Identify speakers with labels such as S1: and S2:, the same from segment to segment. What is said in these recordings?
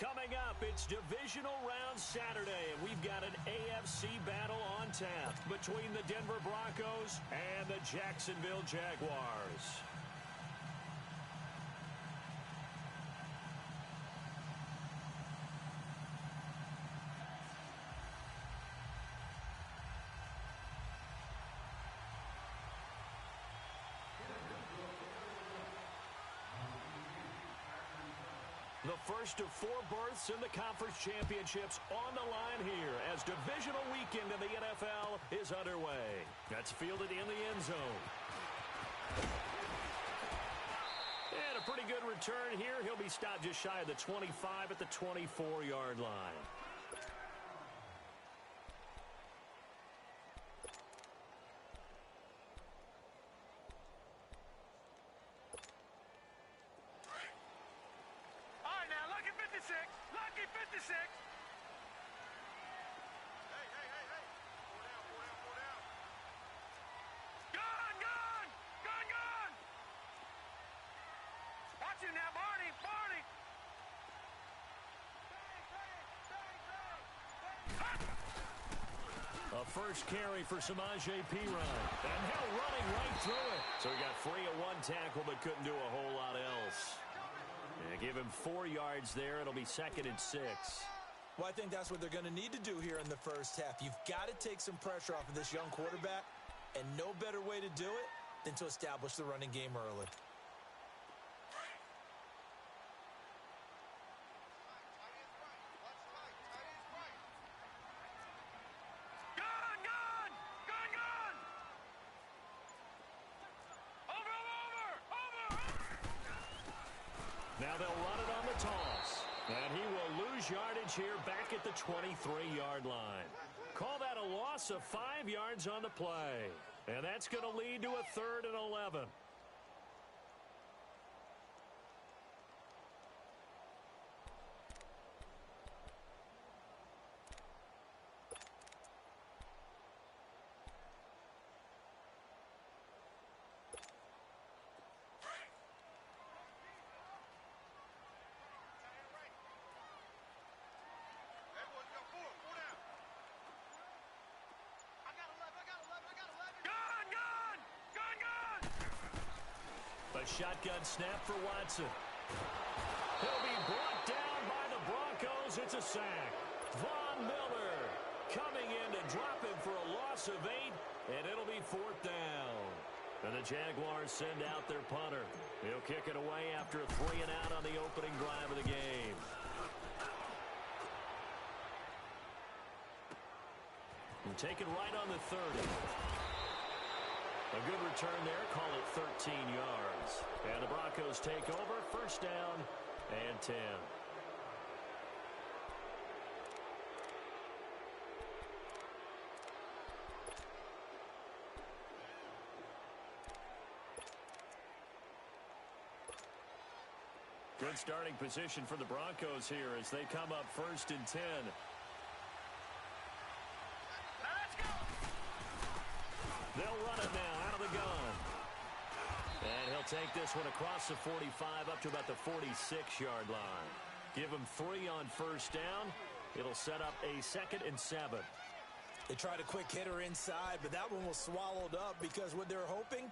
S1: Coming up, it's Divisional Round Saturday, and we've got an AFC battle on tap between the Denver Broncos and the Jacksonville Jaguars. The first of 4 berths in the conference championships on the line here as divisional weekend in the NFL is underway. That's fielded in the end zone. And a pretty good return here. He'll be stopped just shy of the 25 at the 24-yard line.
S2: Lucky 56. Hey. Four down. Gone. Watch him now, Barney.
S1: A first carry for Samaje Perine. And now running right through it. So he got free of 1 tackle but couldn't do a whole lot else. Yeah, give him 4 yards there. It'll be 2nd and 6.
S3: Well, I think that's what they're going to need to do here in the first half. You've got to take some pressure off of this young quarterback, and no better way to do it than to establish the running game early.
S1: Now they'll run it on the toss. And he will lose yardage here back at the 23-yard line. Call that a loss of 5 yards on the play. And that's going to lead to a 3rd and 11. A shotgun snap for Watson. He'll be brought down by the Broncos. It's a sack. Von Miller coming in to drop him for a loss of 8, and it'll be 4th down. And the Jaguars send out their punter. He'll kick it away after a 3-and-out on the opening drive of the game. And take it right on the 30. A good return there. Call it 13 yards. And the Broncos take over. 1st down and 10. Good starting position for the Broncos here as they come up 1st and 10. They'll run it now out of the gun. And he'll take this one across the 45 up to about the 46-yard line. Give him 3 on 1st down. It'll set up a 2nd and 7.
S3: They tried a quick hitter inside, but that one was swallowed up because what they're hoping,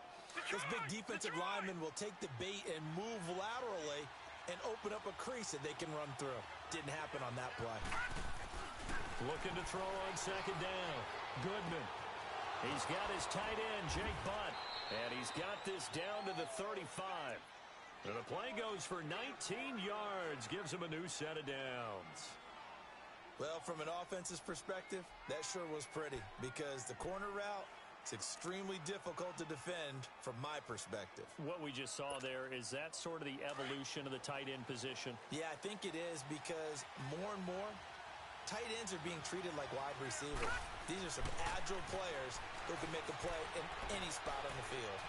S3: this big defensive lineman will take the bait and move laterally and open up a crease that they can run through. Didn't happen on that play.
S1: Looking to throw on 2nd down. Goodman. He's got his tight end, Jake Butt, and he's got this down to the 35. And the play goes for 19 yards, gives him a new set of downs.
S3: Well, from an offensive perspective, that sure was pretty because the corner route is extremely difficult to defend from my perspective.
S1: What we just saw there, is that sort of the evolution of the tight end position?
S3: Yeah, I think it is because more and more, tight ends are being treated like wide receivers. These are some agile players who can make a play in any spot on the field.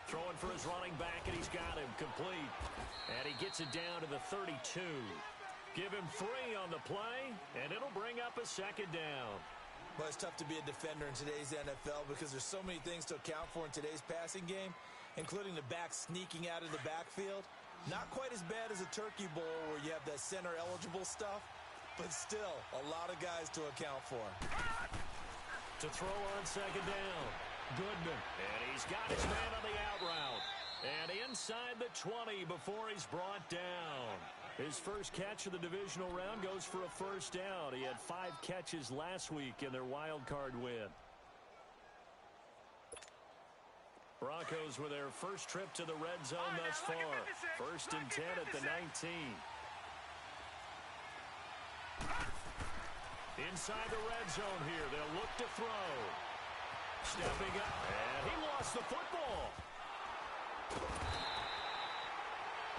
S1: Throwing for his running back, and he's got him complete. And he gets it down to the 32. Give him 3 on the play, and it'll bring up a 2nd down.
S3: Well, it's tough to be a defender in today's NFL because there's so many things to account for in today's passing game, including the back sneaking out of the backfield. Not quite as bad as a turkey bowl where you have that center-eligible stuff, but still a lot of guys to account for.
S1: To throw on second down. Goodman. And he's got his man on the out route. And inside the 20 before he's brought down. His first catch of the divisional round goes for a first down. He had 5 catches last week in their wild card win. Broncos with their first trip to the red zone thus far. First and 10 at the 19. Inside the red zone here. They'll look to throw. Stepping up. And he lost the football.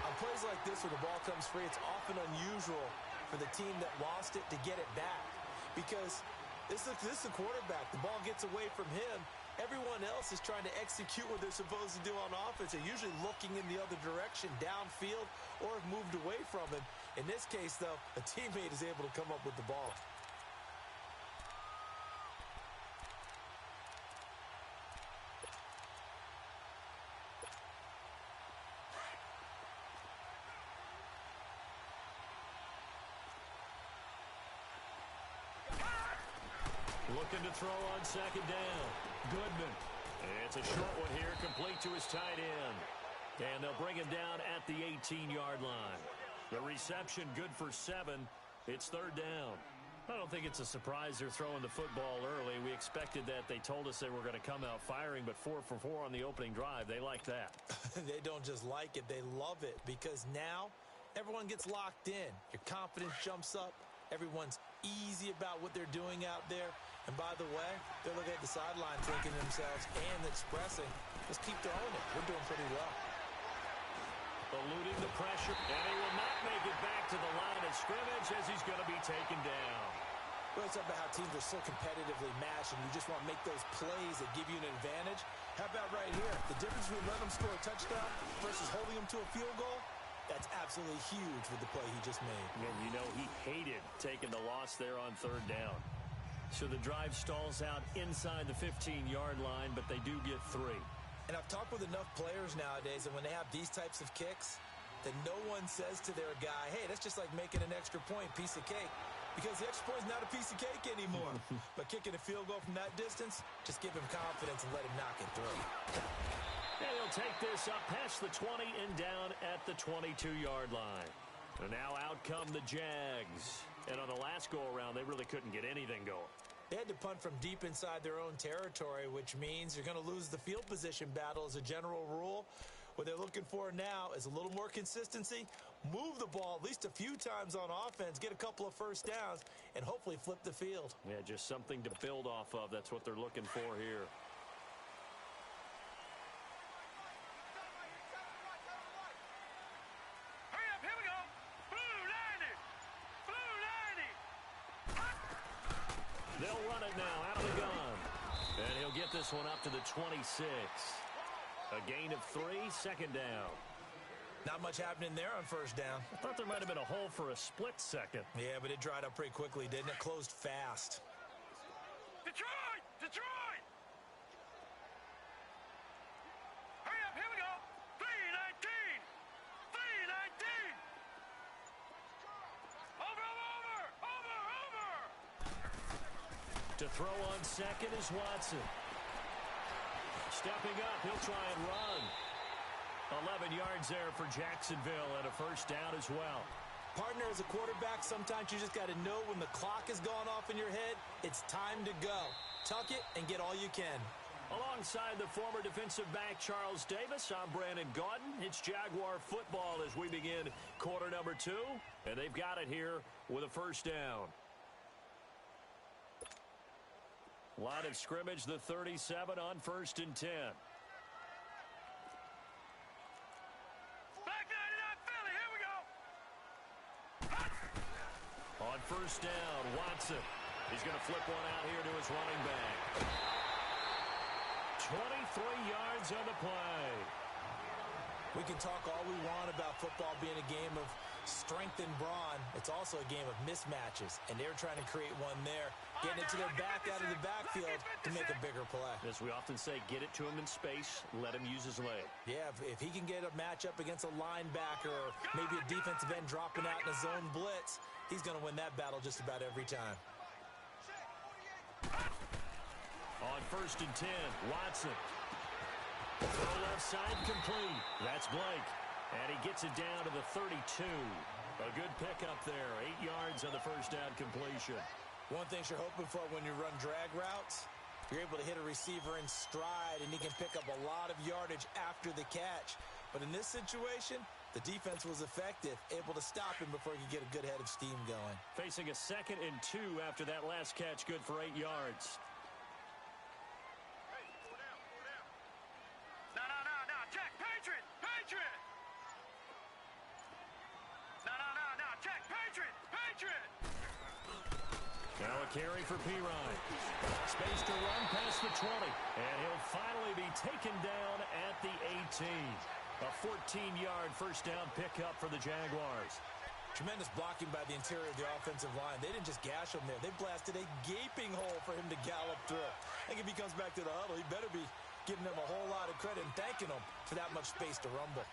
S3: On plays like this where the ball comes free, it's often unusual for the team that lost it to get it back. Because this is the quarterback. The ball gets away from him. Everyone else is trying to execute what they're supposed to do on offense. They're usually looking in the other direction, downfield, or have moved away from him. In this case, though, a teammate is able to come up with the ball.
S1: Looking to throw on second down. Goodman. It's a short one here, complete to his tight end. And they'll bring him down at the 18-yard line. The reception good for 7. It's third down. I don't think it's a surprise they're throwing the football early. We expected that. They told us they were going to come out firing, but 4 for 4 on the opening drive. They like that.
S3: They don't just like it, they love it, because now everyone gets locked in. Your confidence jumps up. Everyone's easy about what they're doing out there. And by the way, they're looking at the sideline thinking to themselves and expressing, let's keep throwing it. We're doing pretty well.
S1: Eluding the pressure, and he will not make it back to the line of scrimmage as he's going to be taken down.
S3: Well, it's about how teams are so competitively matched, and you just want to make those plays that give you an advantage. How about right here? The difference between letting them score a touchdown versus holding them to a field goal, that's absolutely huge with the play he just made.
S1: And you know he hated taking the loss there on third down. So the drive stalls out inside the 15-yard line, but they do get 3.
S3: And I've talked with enough players nowadays, and when they have these types of kicks, that no one says to their guy, hey, that's just like making an extra point, piece of cake. Because the extra point is not a piece of cake anymore. But kicking a field goal from that distance, just give him confidence and let him knock it through.
S1: And he'll take this up past the 20 and down at the 22-yard line. And now out come the Jags. And on the last go-around, they really couldn't get anything going.
S3: They had to punt from deep inside their own territory, which means you're going to lose the field position battle as a general rule. What they're looking for now is a little more consistency, move the ball at least a few times on offense, get a couple of first downs, and hopefully flip the field.
S1: Yeah, just something to build off of. That's what they're looking for here.
S2: Hurry up, here we go. Blue 90. Blue 90.
S1: They'll run it now out of the gun. And he'll get this one up to the 26. A gain of 3, second down.
S3: Not much happening there on first down.
S1: I thought there might have been a hole for a split second.
S3: Yeah, but it dried up pretty quickly, didn't it? Closed fast.
S2: Detroit! Detroit! Hurry up, here we go. 319. 319. Over.
S1: To throw on second is Watson. Stepping up, he'll try and run. 11 yards there for Jacksonville and a first down as well.
S3: Partner, as a quarterback, sometimes you just got to know when the clock has gone off in your head, it's time to go. Tuck it and get all you can.
S1: Alongside the former defensive back Charles Davis, I'm Brandon Gaudin. It's Jaguar football as we begin quarter number 2, and they've got it here with a first down. Line of scrimmage, the 37 on first and 10.
S2: Black 99 Philly, here we go.
S1: On first down, Watson. He's going to flip one out here to his running back. 23 yards on the play.
S3: We can talk all we want about football being a game of strength and brawn. It's also a game of mismatches, and they're trying to create one there, getting it to their back out of the backfield to make a bigger play.
S1: As we often say, get it to him in space, let him use his leg.
S3: Yeah, if he can get a matchup against a linebacker or maybe a defensive end dropping out in a zone blitz, he's going to win that battle just about every time.
S1: On 1st and 10, Watson. Throw left side complete. That's Blake. And he gets it down to the 32. A good pickup there. 8 yards on the first down completion.
S3: One thing you're hoping for when you run drag routes, you're able to hit a receiver in stride, and he can pick up a lot of yardage after the catch. But in this situation, the defense was effective, able to stop him before he could get a good head of steam going.
S1: Facing a 2nd and 2 after that last catch, good for 8 yards.
S2: No, check, Patriot! Patriot! No, check, Patriot!
S1: Now a carry for Pirine. Space to run past the 20. And he'll finally be taken down at the 18. A 14-yard first down pickup for the Jaguars.
S3: Tremendous blocking by the interior of the offensive line. They didn't just gash him there. They blasted a gaping hole for him to gallop through. I think if he comes back to the huddle, he better be giving them a whole lot of credit and thanking them for that much space to rumble.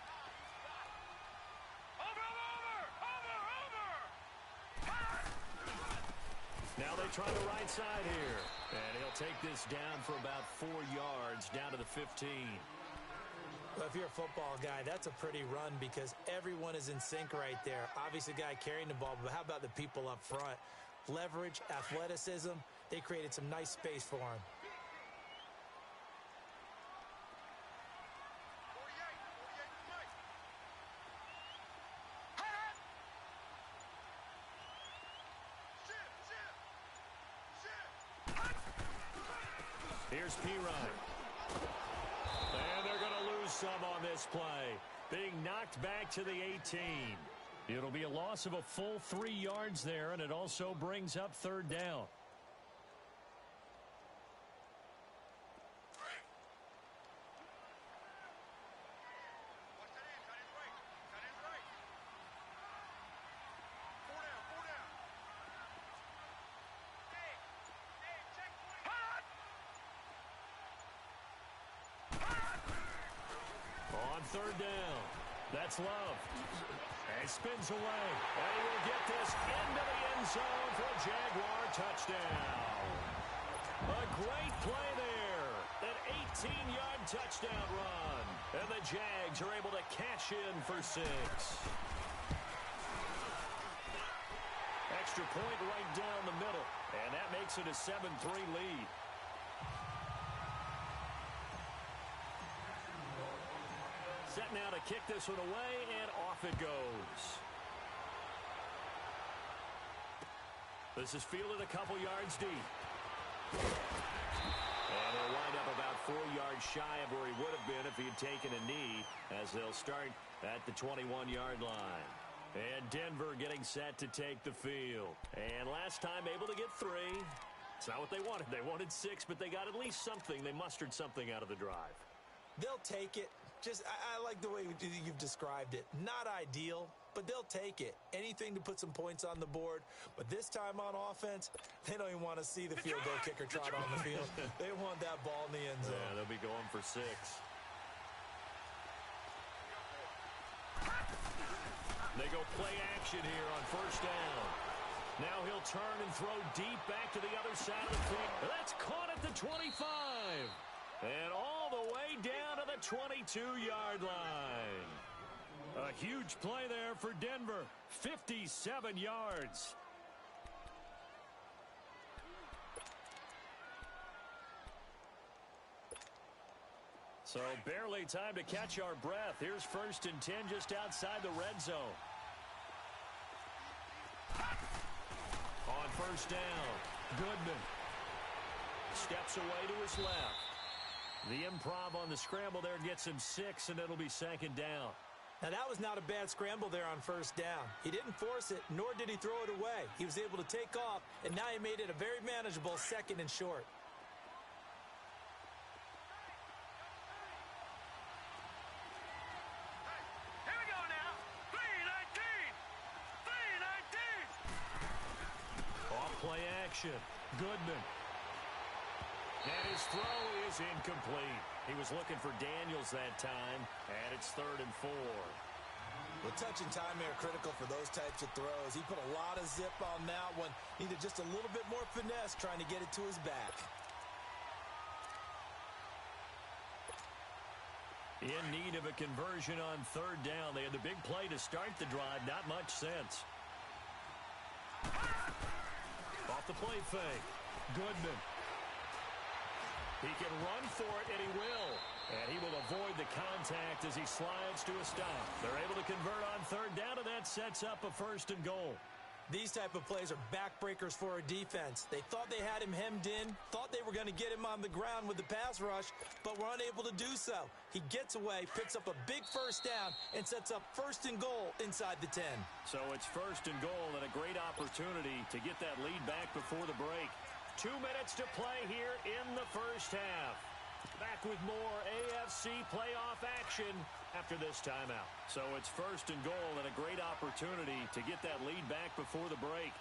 S1: Now they try the right side here. And he'll take this down for about 4 yards, down to the 15.
S3: Well, if you're a football guy, that's a pretty run because everyone is in sync right there. Obviously, the guy carrying the ball, but how about the people up front? Leverage, athleticism, they created some nice space for him.
S1: Here's Pirine. And they're going to lose some on this play. Being knocked back to the 18. It'll be a loss of a full 3 yards there, and it also brings up 3rd down. On 3rd down, that's Love. And spins away. And he will get this into the end zone for a Jaguar touchdown. A great play there. An 18-yard touchdown run. And the Jags are able to cash in for 6. Extra point right down the middle. And that makes it a 7-3 lead. Set now to kick this one away, and off it goes. This is fielded a couple yards deep. And he'll wind up about 4 yards shy of where he would have been if he had taken a knee, as they'll start at the 21-yard line. And Denver getting set to take the field. And last time able to get 3. It's not what they wanted. They wanted 6, but they got at least something. They mustered something out of the drive.
S3: They'll take it. I like the way you've described it. Not ideal, but they'll take it. Anything to put some points on the board. But this time on offense, they don't even want to see the field goal kicker trot on the field. They want that ball in the end zone.
S1: Yeah, they'll be going for 6. They go play action here on 1st down. Now he'll turn and throw deep back to the other side of the field. That's caught at the 25. And all the way down to the 22-yard line. A huge play there for Denver. 57 yards. So barely time to catch our breath. Here's 1st and 10 just outside the red zone. On 1st down, Goodman steps away to his left. The improv on the scramble there gets him 6, and it'll be 2nd down.
S3: Now, that was not a bad scramble there on 1st down. He didn't force it, nor did he throw it away. He was able to take off, and now he made it a very manageable 2nd and short.
S2: Here we go now. 3:19.
S1: Play action. Goodman. And his throw is incomplete. He was looking for Daniels that time, and it's 3rd and 4.
S3: Well, touch and timing are critical for those types of throws. He put a lot of zip on that one. Needed just a little bit more finesse trying to get it to his back.
S1: In need of a conversion on 3rd down. They had the big play to start the drive. Not much sense. Off the play fake. Goodman. He can run for it, and he will. And he will avoid the contact as he slides to a stop. They're able to convert on 3rd down, and that sets up a 1st and goal.
S3: These type of plays are backbreakers for a defense. They thought they had him hemmed in, thought they were going to get him on the ground with the pass rush, but were unable to do so. He gets away, picks up a big 1st down, and sets up 1st and goal inside the 10.
S1: So it's 1st and goal and a great opportunity to get that lead back before the break. 2 minutes to play here in the 1st half. Back with more AFC playoff action after this timeout. So it's 1st and goal and a great opportunity to get that lead back before the break.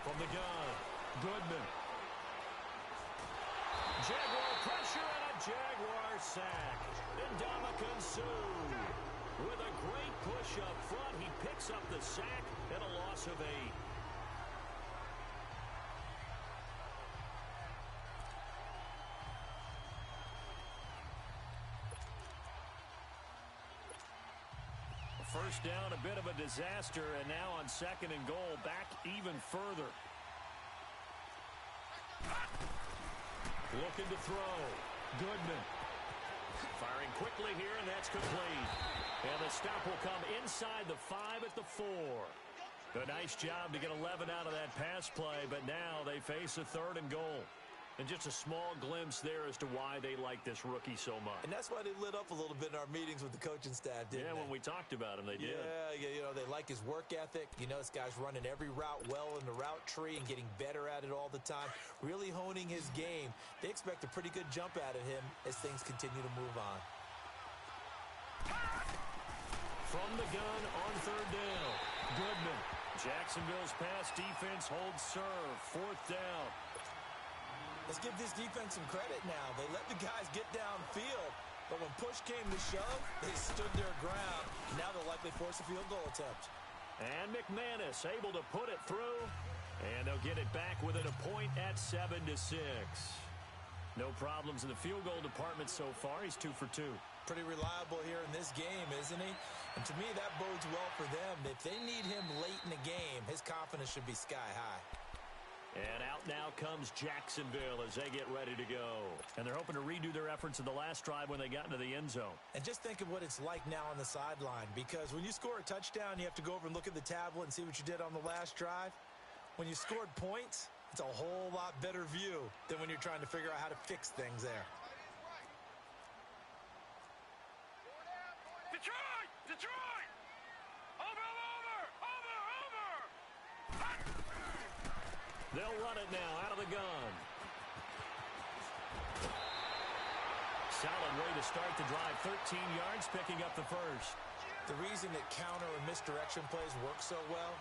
S1: From the gun, Goodman. Jaguar pressure and a Jaguar sack. Ndamukong Suh with a great push up front. He picks up the sack and a loss of 8. First down, a bit of a disaster, and now on 2nd and goal, back even further. Looking to throw. Goodman. Firing quickly here, and that's complete. And the stop will come inside the 5 at the 4. A nice job to get 11 out of that pass play, but now they face a 3rd and goal. And just a small glimpse there as to why they like this rookie so much.
S3: And that's why they lit up a little bit in our meetings with the coaching staff, didn't they?
S1: Yeah, when we talked about him, they did.
S3: Yeah, you know, they like his work ethic. You know, this guy's running every route well in the route tree and getting better at it all the time, really honing his game. They expect a pretty good jump out of him as things continue to move on.
S1: From the gun on 3rd down, Goodman. Jacksonville's pass defense holds serve. 4th down.
S3: Let's give this defense some credit now. They let the guys get downfield, but when push came to shove, they stood their ground. Now they'll likely force a field goal attempt.
S1: And McManus able to put it through, and they'll get it back within a point at 7-6. No problems in the field goal department so far. He's 2 for 2.
S3: Pretty reliable here in this game, isn't he? And to me, that bodes well for them. If they need him late in the game, his confidence should be sky high.
S1: And out now comes Jacksonville as they get ready to go. And they're hoping to redo their efforts in the last drive when they got into the end zone.
S3: And just think of what it's like now on the sideline, because when you score a touchdown, you have to go over and look at the tablet and see what you did on the last drive. When you scored points, it's a whole lot better view than when you're trying to figure out how to fix things there.
S2: Detroit! Detroit! Over!
S1: They'll run it now out of the gun. Solid way to start the drive. 13 yards, picking up the 1st.
S3: The reason that counter or misdirection plays work so well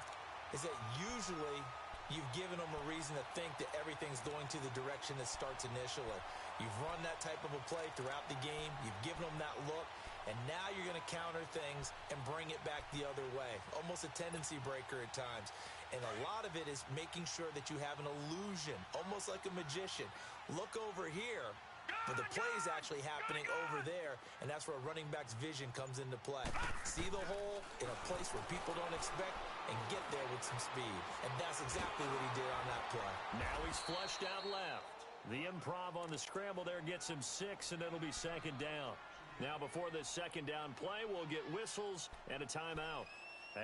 S3: is that usually you've given them a reason to think that everything's going to the direction that starts initially. You've run that type of a play throughout the game. You've given them that look. And now you're going to counter things and bring it back the other way. Almost a tendency breaker at times. And a lot of it is making sure that you have an illusion, almost like a magician. Look over here, but the play is actually happening over there, and that's where a running back's vision comes into play. See the hole in a place where people don't expect and get there with some speed. And that's exactly what he did on that play.
S1: Now he's flushed out left. The improv on the scramble there gets him 6, and it'll be 2nd down. Now before this 2nd down play, we'll get whistles and a timeout,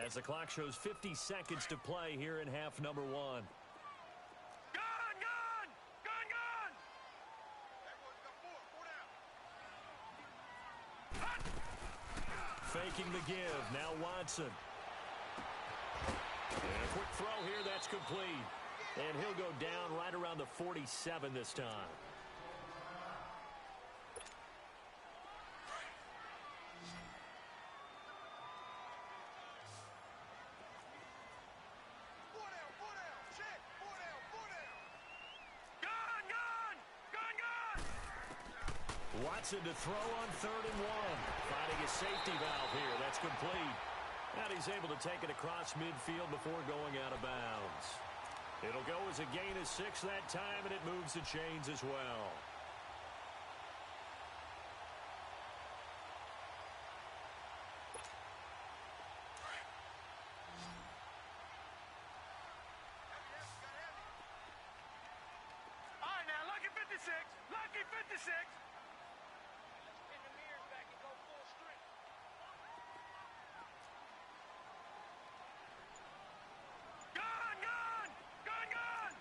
S1: as the clock shows 50 seconds to play here in half number 1.
S2: Gun!
S1: Faking the give. Now Watson. And a quick throw here. That's complete. And he'll go down right around the 47 this time. Watson to throw on 3rd and 1. Finding a safety valve here. That's complete. And he's able to take it across midfield before going out of bounds. It'll go as a gain of 6 that time, and it moves the chains as well.
S2: All right, now, lucky 56. Lucky 56. In the mirror back and go full strength. Gun, gun! Gun, gun!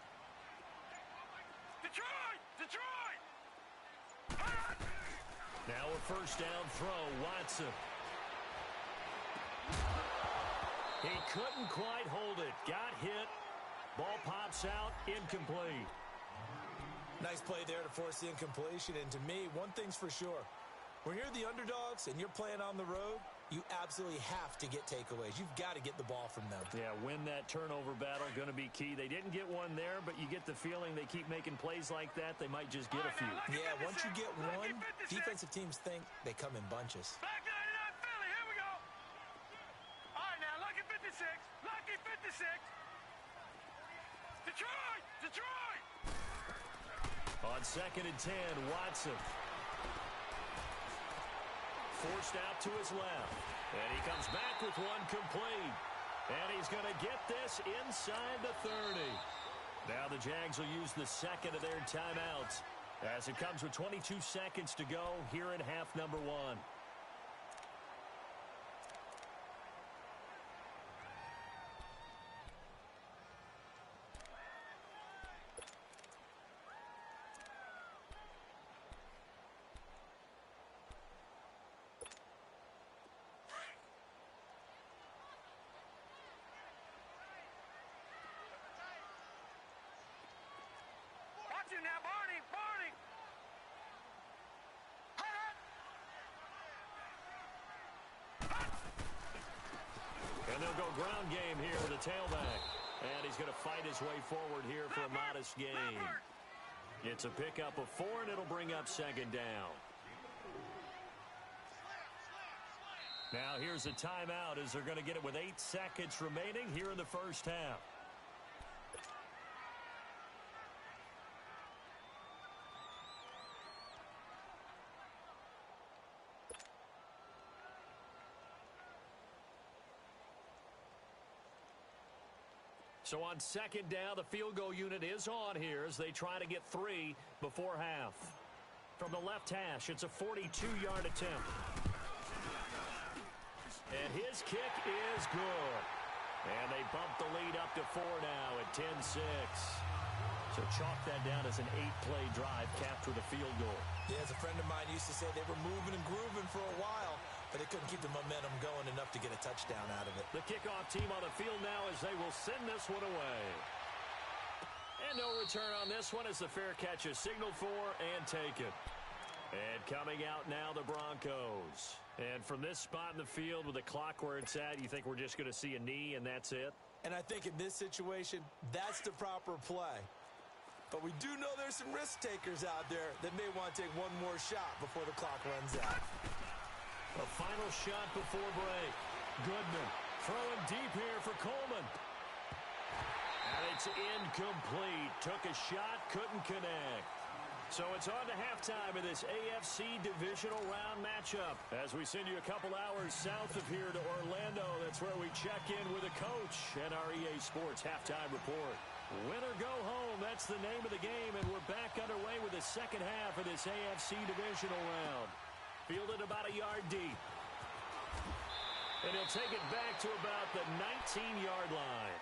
S2: Detroit! Detroit!
S1: Now a first down throw, Watson. He couldn't quite hold it. Got hit. Ball pops out, incomplete.
S3: Nice play there to force the incompletion. And to me, one thing's for sure. When you're the underdogs and you're playing on the road, you absolutely have to get takeaways. You've got to get the ball from them.
S1: Yeah, win that turnover battle, going to be key. They didn't get one there, but you get the feeling they keep making plays like that, they might just get a few.
S3: Yeah, once you get one, defensive teams think they come in bunches.
S2: Back 99 Philly, here we go. All right, now, lucky 56. Lucky 56. Detroit! Detroit!
S1: On 2nd and 10, Watson. Forced out to his left. And he comes back with one complete. And he's going to get this inside the 30. Now the Jags will use the second of their timeouts as it comes with 22 seconds to go here in half number 1.
S2: Watch him now, Barney! Barney!
S1: And they'll go ground game here with a tailback. And he's going to fight his way forward here for a modest gain. It's a pickup of 4, and it'll bring up 2nd down. Now here's a timeout as they're going to get it with 8 seconds remaining here in the first half. So on 2nd down, the field goal unit is on here as they try to get 3 before half. From the left hash, it's a 42-yard attempt. And his kick is good. And they bump the lead up to 4 now at 10-6. So chalk that down as an 8-play drive capped with a field goal.
S3: Yeah, as a friend of mine used to say, they were moving and grooving for a while, but they couldn't keep the momentum going enough to get a touchdown out of it.
S1: The kickoff team on the field now as they will send this one away. And no return on this one as the fair catch is signaled for and taken. And coming out now, the Broncos. And from this spot in the field with the clock where it's at, you think we're just going to see a knee and that's it?
S3: And I think in this situation, that's the proper play. But we do know there's some risk takers out there that may want to take one more shot before the clock runs out.
S1: A final shot before break. Goodman throwing deep here for Coleman. And it's incomplete. Took a shot, couldn't connect. So it's on to halftime of this AFC Divisional Round matchup. As we send you a couple hours south of here to Orlando, that's where we check in with the coach and our EA Sports halftime report. Win or go home, that's the name of the game, and we're back underway with the second half of this AFC Divisional Round. Fielded about a yard deep. And he'll take it back to about the 19-yard line.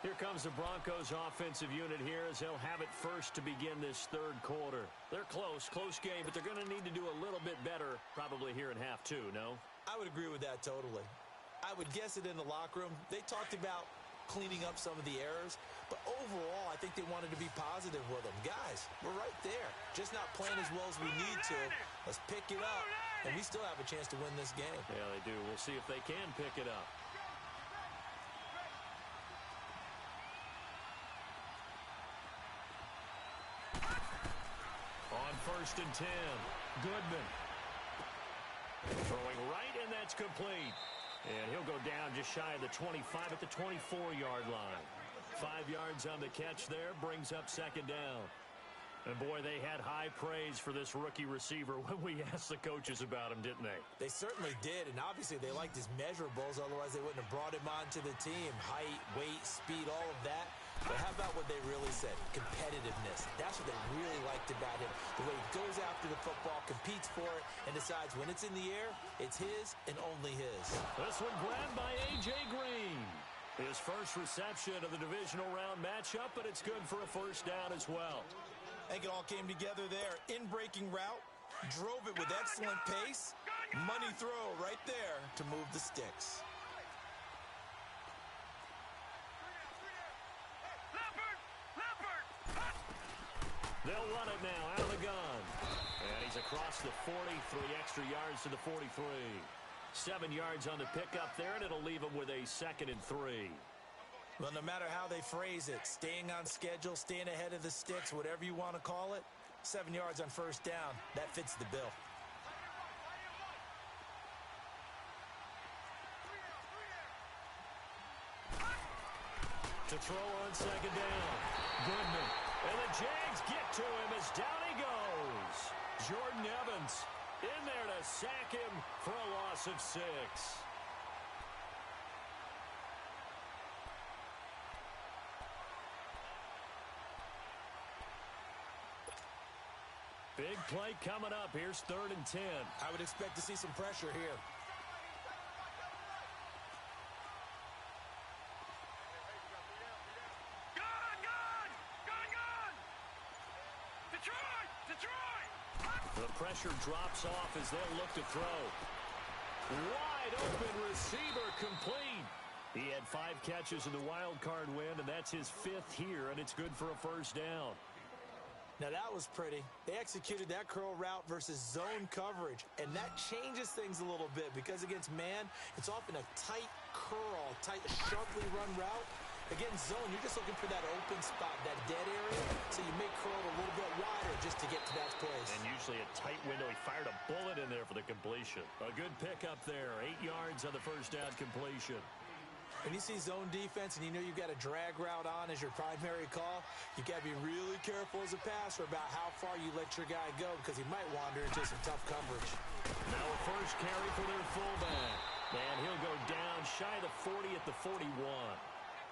S1: Here comes the Broncos offensive unit here as they'll have it first to begin this third quarter. They're close game, but they're going to need to do a little bit better probably here in half 2, no?
S3: I would agree with that totally. I would guess it in the locker room. They talked about cleaning up some of the errors, but overall, I think they wanted to be positive with them. Guys, we're right there. Just not playing as well as we need to. Let's pick it up, and we still have a chance to win this game.
S1: Yeah, they do. We'll see if they can pick it up. On 1st and 10. Goodman. Throwing right, and that's complete. And he'll go down just shy of the 25 at the 24-yard line. 5 yards on the catch there, brings up second down. And, boy, they had high praise for this rookie receiver when we asked the coaches about him, didn't they?
S3: They certainly did, and obviously they liked his measurables. Otherwise, they wouldn't have brought him onto the team. Height, weight, speed, all of that. But how about what they really said? Competitiveness. That's what they really liked about him. The way he goes after the football, competes for it, and decides when it's in the air, it's his and only his.
S1: This one grabbed by A.J. Green. His first reception of the divisional round matchup, but it's good for a first down as well.
S3: I think it all came together there. In-breaking route, drove it with excellent pace. Money throw right there to move the sticks.
S1: They'll run it now out of the gun. And he's across the 40, 3 extra yards to the 43. 7 yards on the pickup there, and it'll leave him with a 2nd and 3.
S3: Well, no matter how they phrase it, staying on schedule, staying ahead of the sticks, whatever you want to call it, 7 yards on first down, that fits the bill.
S1: To throw on second down. Goodman. And the Jags get to him as down he goes. Jordan Evans in there to sack him for a loss of 6. Big play coming up. Here's 3rd and 10.
S3: I would expect to see some pressure here.
S1: The pressure drops off as they'll look to throw. Wide open receiver complete. He had 5 catches in the wild card win, and that's his 5th here, and it's good for a first down.
S3: Now that was pretty. They executed that curl route versus zone coverage, and that changes things a little bit because against man, it's often a tight curl, tight, sharply run route. Against zone, you're just looking for that open spot, that dead area, so you may curl it a little bit wider just to get to that place.
S1: And usually a tight window. He fired a bullet in there for the completion. A good pickup there. 8 yards on the first down completion.
S3: When you see zone defense and you know you've got a drag route on as your primary call, you got to be really careful as a passer about how far you let your guy go because he might wander into some tough coverage.
S1: Now a first carry for their fullback. And he'll go down shy of the 40 at the 41.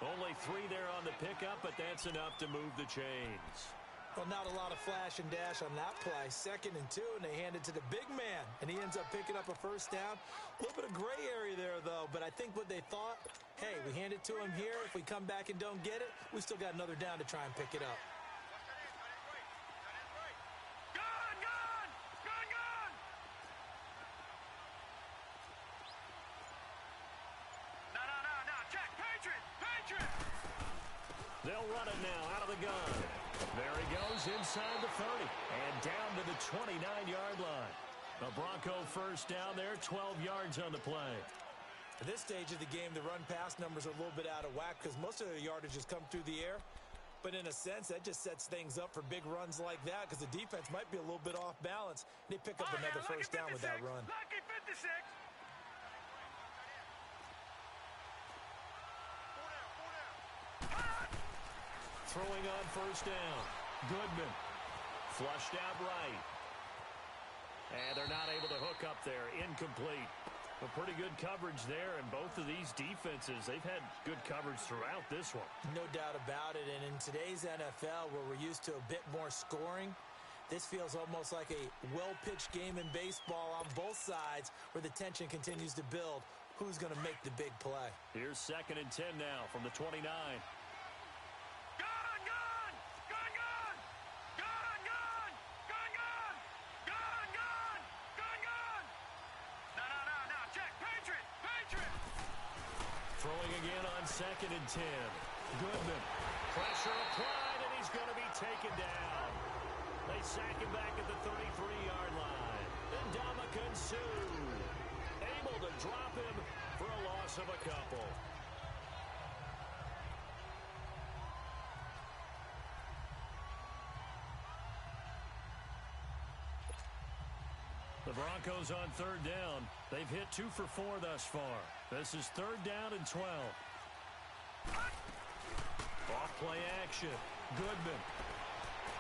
S1: Only 3 there on the pickup, but that's enough to move the chains.
S3: Well, not a lot of flash and dash on that play. 2nd and 2, and they hand it to the big man, and he ends up picking up a first down. A little bit of gray area there, though, but I think what they thought, hey, we hand it to him here. If we come back and don't get it, we still got another down to try and pick it up.
S1: They'll run it now out of the gun. There he goes inside the 30 and down to the 29-yard line. A Bronco first down there, 12 yards on the play.
S3: At this stage of the game, the run-pass numbers are a little bit out of whack because most of the yardage has come through the air. But in a sense, that just sets things up for big runs like that because the defense might be a little bit off balance. They pick up another first down with that run.
S2: Lucky 56.
S1: Throwing on first down. Goodman. Flushed out right. And they're not able to hook up there. Incomplete. A pretty good coverage there, and both of these defenses, they've had good coverage throughout this one.
S3: No doubt about it, and in today's NFL, where we're used to a bit more scoring, this feels almost like a well-pitched game in baseball on both sides where the tension continues to build. Who's going to make the big play?
S1: Here's 2nd and 10 now from the 29. Throwing again on 2nd and 10. Goodman. Pressure applied, and he's going to be taken down. They sack him back at the 33-yard line. And Ndamukong Suh able to drop him for a loss of a couple. The Broncos on third down. They've hit 2 for 4 thus far. This is third down and 12. Off play action. Goodman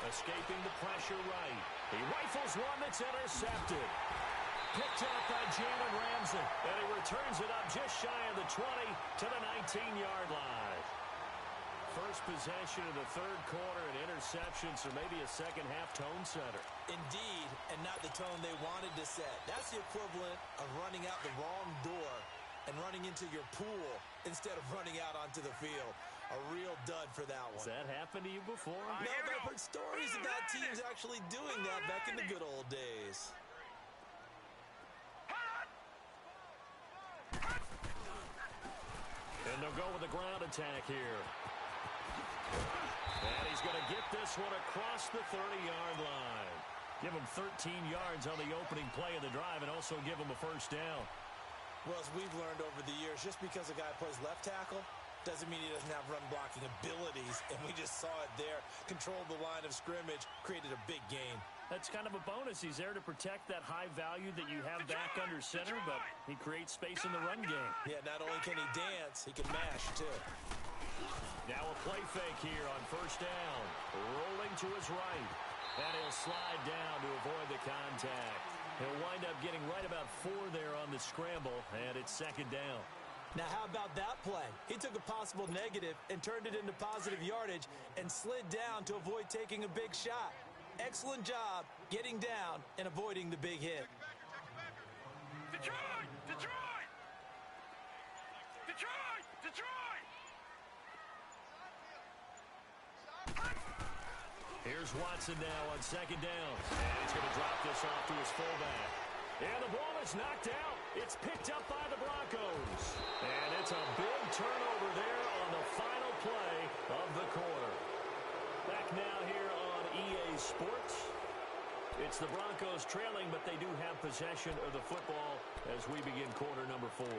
S1: escaping the pressure right. He rifles one that's intercepted. Picked up by Jalen Ramsey. And he returns it up just shy of the 20 to the 19-yard line. First possession of the third quarter, an interception, so maybe a second-half tone setter.
S3: Indeed, and not the tone they wanted to set. That's the equivalent of running out the wrong door and running into your pool instead of running out onto the field. A real dud for that one.
S1: Has that happened to you before?
S3: No, but I've heard stories about teams actually doing that back in the good old days.
S1: And they'll go with a ground attack here. And he's going to get this one across the 30-yard line. Give him 13 yards on the opening play of the drive and also give him a first down.
S3: Well, as we've learned over the years, just because a guy plays left tackle doesn't mean he doesn't have run-blocking abilities, and we just saw it there. Controlled the line of scrimmage, created a big gain.
S1: That's kind of a bonus. He's there to protect that high value that you have back under center, but he creates space in the run game.
S3: Yeah, not only can he dance, he can mash, too.
S1: Now a play fake here on first down. Rolling to his right. And he'll slide down to avoid the contact. He'll wind up getting right about 4 there on the scramble, and it's second down.
S3: Now, how about that play? He took a possible negative and turned it into positive yardage and slid down to avoid taking a big shot. Excellent job getting down and avoiding the big hit.
S2: Detroit! Detroit! Detroit! Detroit!
S1: Here's Watson now on second down. And he's going to drop this off to his fullback. And the ball is knocked out. It's picked up by the Broncos. And it's a big turnover there on the final play of the quarter. Back now here on EA Sports. It's the Broncos trailing, but they do have possession of the football as we begin quarter number 4.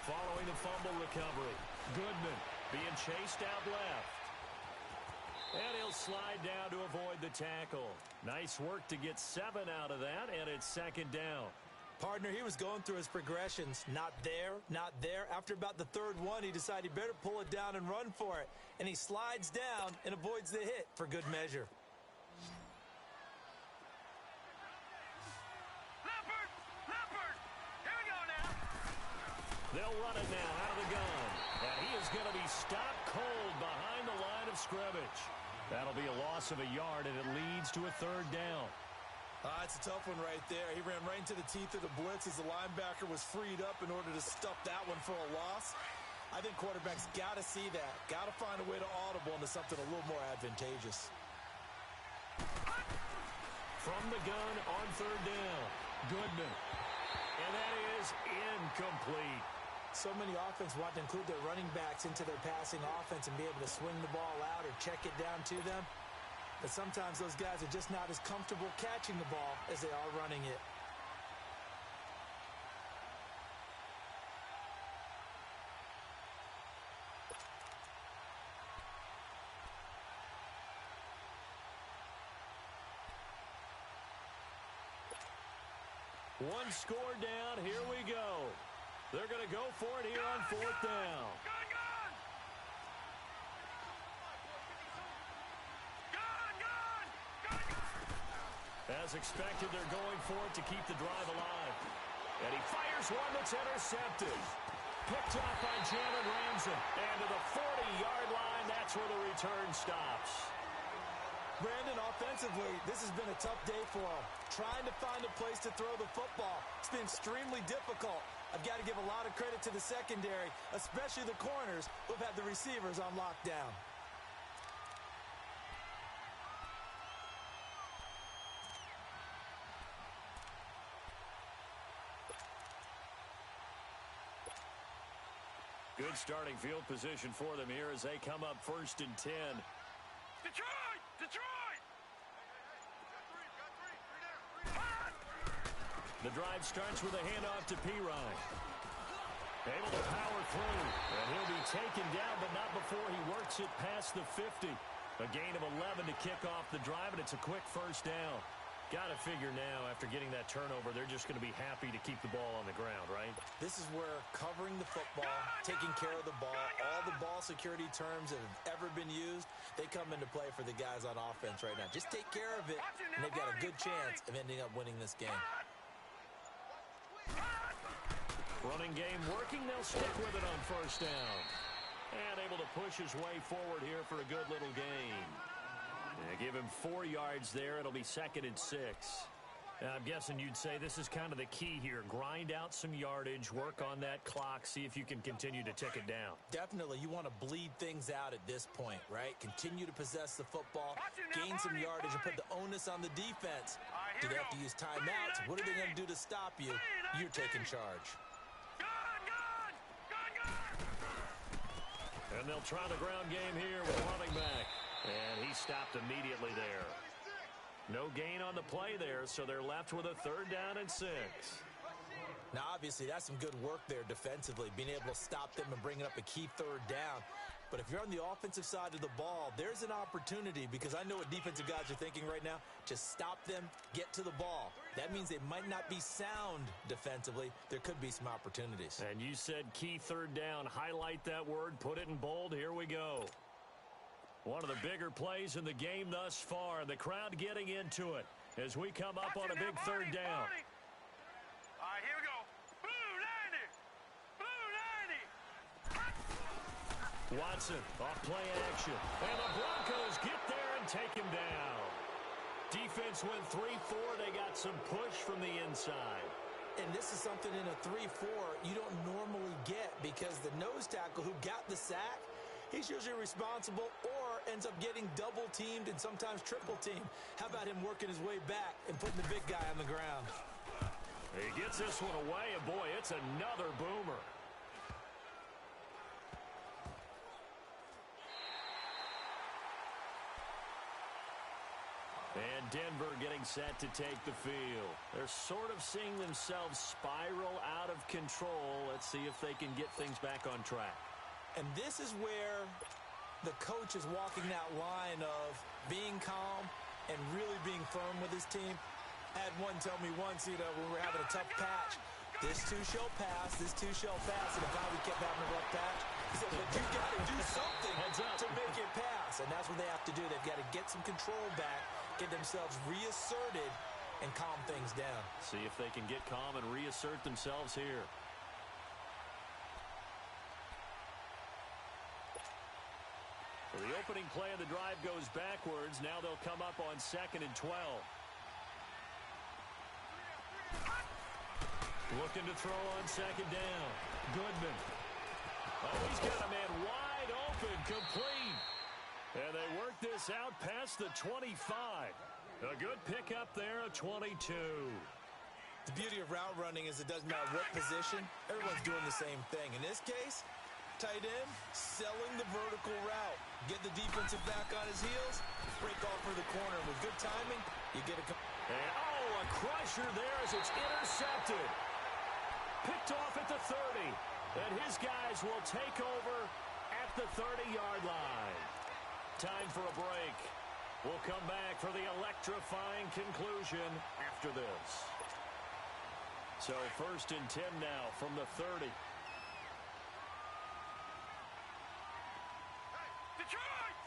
S1: Following the fumble recovery, Goodman being chased out left. And he'll slide down to avoid the tackle. Nice work to get 7 out of that, and it's second down.
S3: Partner, he was going through his progressions. Not there, not there. After about the third one, he decided he better pull it down and run for it. And he slides down and avoids the hit for good measure.
S1: They'll run it now out of the gun. And he is going to be stopped cold behind the line of scrimmage. That'll be a loss of a yard, and it leads to a third down.
S3: It's a tough one right there. He ran right into the teeth of the blitz as the linebacker was freed up in order to stuff that one for a loss. I think quarterbacks got to see that. Got to find a way to audible into something a little more advantageous.
S1: From the gun on third down, Goodman. And that is incomplete.
S3: So many offenses want to include their running backs into their passing offense and be able to swing the ball out or check it down to them. But sometimes those guys are just not as comfortable catching the ball as they are running it.
S1: One score down. Here we go. They're going to go for it here on fourth down. As expected, they're going for it to keep the drive alive. And he fires one that's intercepted. Picked off by Jalen Ramsey. And to the 40-yard line, that's where the return stops.
S3: Brandon, offensively, this has been a tough day for him. Trying to find a place to throw the football. It's been extremely difficult. I've got to give a lot of credit to the secondary, especially the corners who've had the receivers on lockdown.
S1: Good starting field position for them here as they come up first and 10.
S2: Detroit! Detroit!
S1: The drive starts with a handoff to Pirine. Able to power through, and he'll be taken down, but not before he works it past the 50. A gain of 11 to kick off the drive, and it's a quick first down. Got to figure now, after getting that turnover, they're just going to be happy to keep the ball on the ground, right?
S3: This is where covering the football, taking care of the ball, all the ball security terms that have ever been used, they come into play for the guys on offense right now. Just take care of it, and they've got a good chance of ending up winning this game.
S1: Running game working. They'll stick with it on first down. And able to push his way forward here for a good little gain. Give him 4 yards there. It'll be 2nd and 6. Now, I'm guessing you'd say this is kind of the key here. Grind out some yardage, work on that clock, see if you can continue to tick it down.
S3: Definitely. You want to bleed things out at this point, right? Continue to possess the football, gain some yardage, and put the onus on the defense. Do they have to use timeouts? What are they going to do to stop you? You're taking charge.
S1: And they'll try the ground game here with running back. And he stopped immediately there. No gain on the play there, so they're left with a 3rd down and 6.
S3: Now, obviously, that's some good work there defensively, being able to stop them and bringing up a key 3rd down. But if you're on the offensive side of the ball, there's an opportunity, because I know what defensive guys are thinking right now. Just stop them, get to the ball. That means they might not be sound defensively. There could be some opportunities.
S1: And you said key 3rd down. Highlight that word, put it in bold. Here we go. One of the bigger plays in the game thus far. The crowd getting into it as we come up on a big 3rd down.
S2: All right, here we go. Blue 90. Blue 90.
S1: Watson off play action. And the Broncos get there and take him down. Defense went 3-4. They got some push from the inside.
S3: And this is something in a 3-4 you don't normally get, because the nose tackle who got the sack, he's usually responsible or ends up getting double-teamed and sometimes triple-teamed. How about him working his way back and putting the big guy on the ground?
S1: He gets this one away, and boy, it's another boomer. And Denver getting set to take the field. They're sort of seeing themselves spiral out of control. Let's see if they can get things back on track.
S3: And this is where the coach is walking that line of being calm and really being firm with his team. I had one tell me once, when we're having a tough patch, this too shall pass, this too shall pass. And if we kept having a rough patch, he said, but you got to do something to make it pass. And that's what they have to do. They've got to get some control back, get themselves reasserted, and calm things down.
S1: See if they can get calm and reassert themselves here. The opening play of the drive goes backwards. Now they'll come up on 2nd and 12. Looking to throw on 2nd down. Goodman. Oh, he's got a man wide open, complete. And they work this out past the 25. A good pickup there, a 22.
S3: The beauty of route running is it doesn't matter what position. Everyone's doing the same thing. In this case, tight end, selling the vertical route. Get the defensive back on his heels, break off for the corner. With good timing, you get a...
S1: And, a crusher there as it's intercepted. Picked off at the 30. And his guys will take over at the 30-yard line. Time for a break. We'll come back for the electrifying conclusion after this. So 1st and 10 now from the 30.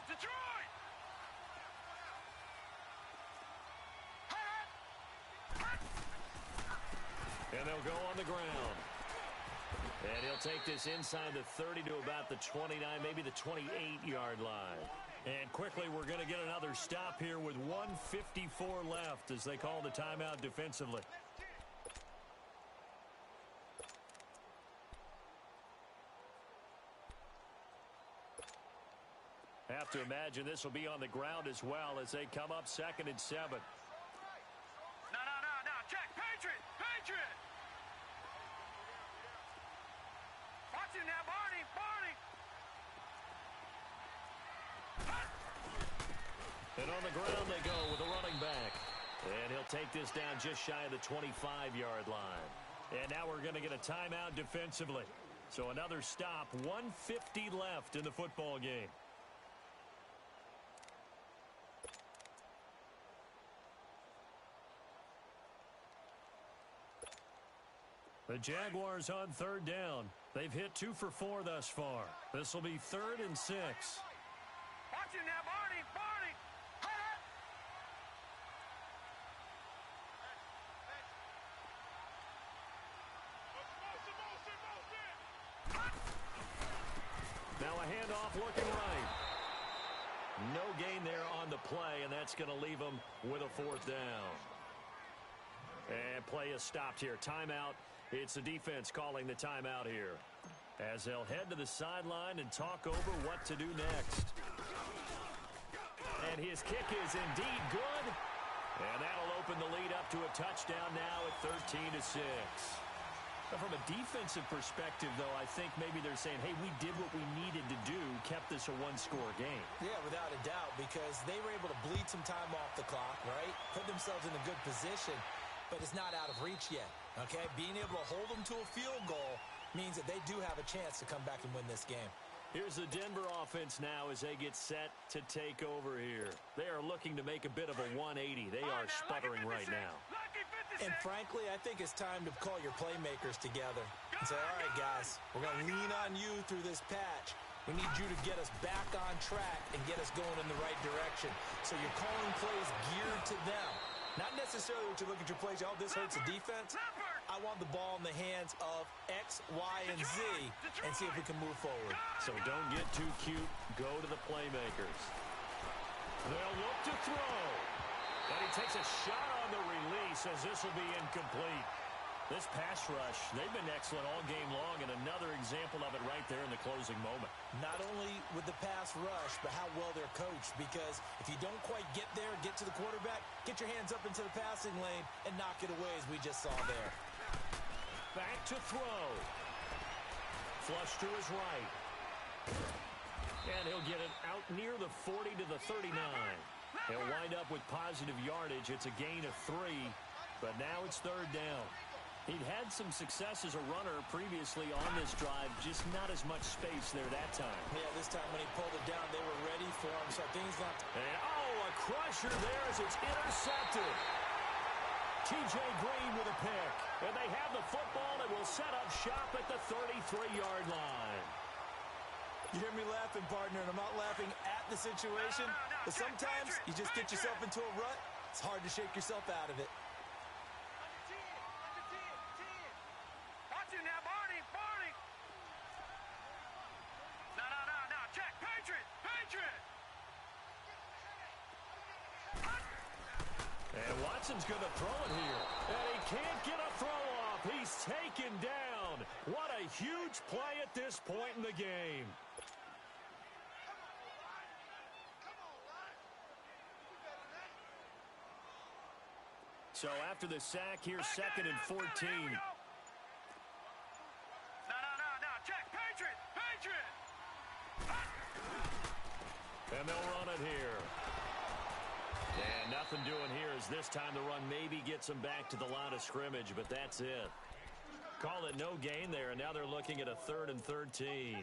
S2: Detroit!
S1: And they'll go on the ground. And he'll take this inside the 30 to about the 29, maybe the 28-yard line. And quickly, we're going to get another stop here with 1:54 left as they call the timeout defensively. Have to imagine this will be on the ground as well as they come up 2nd and 7.
S2: No. Check. Patriot. Watch him now, Barney.
S1: And on the ground they go with a running back. And he'll take this down just shy of the 25-yard line. And now we're going to get a timeout defensively. So another stop, 1:50 left in the football game. The Jaguars on third down. They've hit 2 for 4 thus far. This will be 3rd and 6.
S2: Watch it now, Barney! Barney!
S1: Now a handoff looking right. No gain there on the play, and that's going to leave them with a 4th down. And play is stopped here. Timeout. It's the defense calling the timeout here, as they'll head to the sideline and talk over what to do next. And his kick is indeed good. And that'll open the lead up to a touchdown now at 13-6. Now from a defensive perspective, though, I think maybe they're saying, hey, we did what we needed to do, kept this a one-score game.
S3: Yeah, without a doubt, because they were able to bleed some time off the clock, right? Put themselves in a good position, but it's not out of reach yet, okay? Being able to hold them to a field goal means that they do have a chance to come back and win this game.
S1: Here's the Denver offense now as they get set to take over here. They are looking to make a bit of a 180. They are sputtering right now.
S3: And frankly, I think it's time to call your playmakers together and say, all right, guys, we're going to lean on you through this patch. We need you to get us back on track and get us going in the right direction. So you're calling plays geared to them. Not necessarily what you look at your plays, oh, this hurts the defense. I want the ball in the hands of X, Y, and Z and see if we can move forward.
S1: So don't get too cute. Go to the playmakers. They'll look to throw. And he takes a shot on the release as this will be incomplete. This pass rush, they've been excellent all game long, and another example of it right there in the closing moment.
S3: Not only with the pass rush, but how well they're coached, because if you don't quite get there, get to the quarterback, get your hands up into the passing lane and knock it away as we just saw there.
S1: Back to throw. Flush to his right. And he'll get it out near the 40 to the 39. He'll wind up with positive yardage. It's a gain of 3, but now it's 3rd down. He'd had some success as a runner previously on this drive, just not as much space there that time.
S3: Yeah, this time when he pulled it down, they were ready for him, so things got...
S1: And, a crusher there as it's intercepted. T.J. Green with a pick. And they have the football and will set up shop at the 33-yard line.
S3: You hear me laughing, partner, and I'm not laughing at the situation, but sometimes you just get yourself into a rut. It's hard to shake yourself out of it.
S2: Watch it now, Barney! Barney! No, check! Patriot! Patriot!
S1: And Watson's going to throw it here. And he can't get a throw off. He's taken down. What a huge play at this point in the game. So after the sack, here's 2nd and 14.
S2: No, check! Patriot! Patriot!
S1: And they'll run it here. And nothing doing here as this time the run maybe gets them back to the line of scrimmage, but that's it. Call it no gain there, and now they're looking at a 3rd and 13.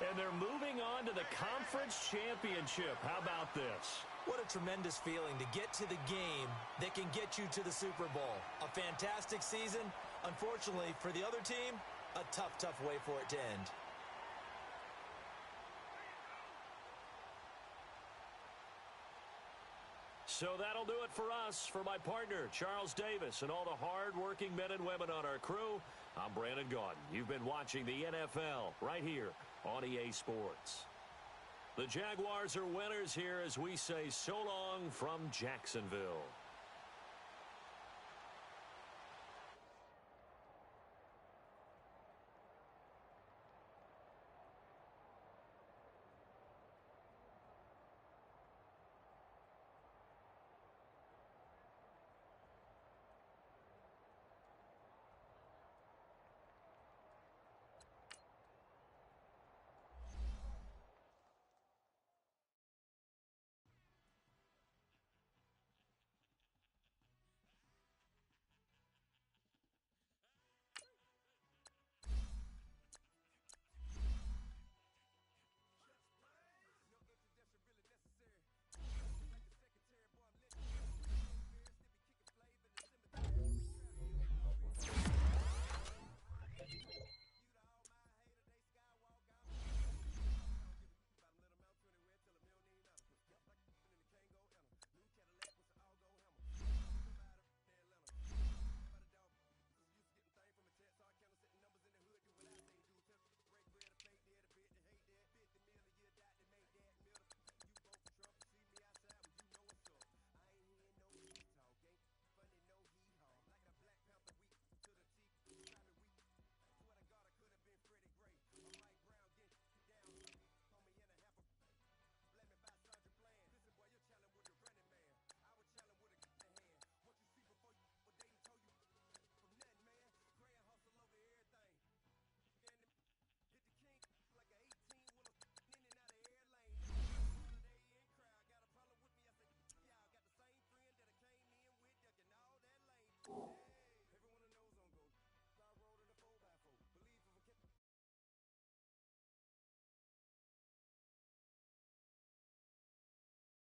S1: And they're moving on to the conference championship. How about this?
S3: What a tremendous feeling to get to the game that can get you to the Super Bowl. A fantastic season. Unfortunately, for the other team, a tough way for it to end.
S1: So that'll do it for us. For my partner, Charles Davis, and all the hard-working men and women on our crew, I'm Brandon Gaudin. You've been watching the NFL right here on EA Sports. The Jaguars are winners here as we say so long from Jacksonville.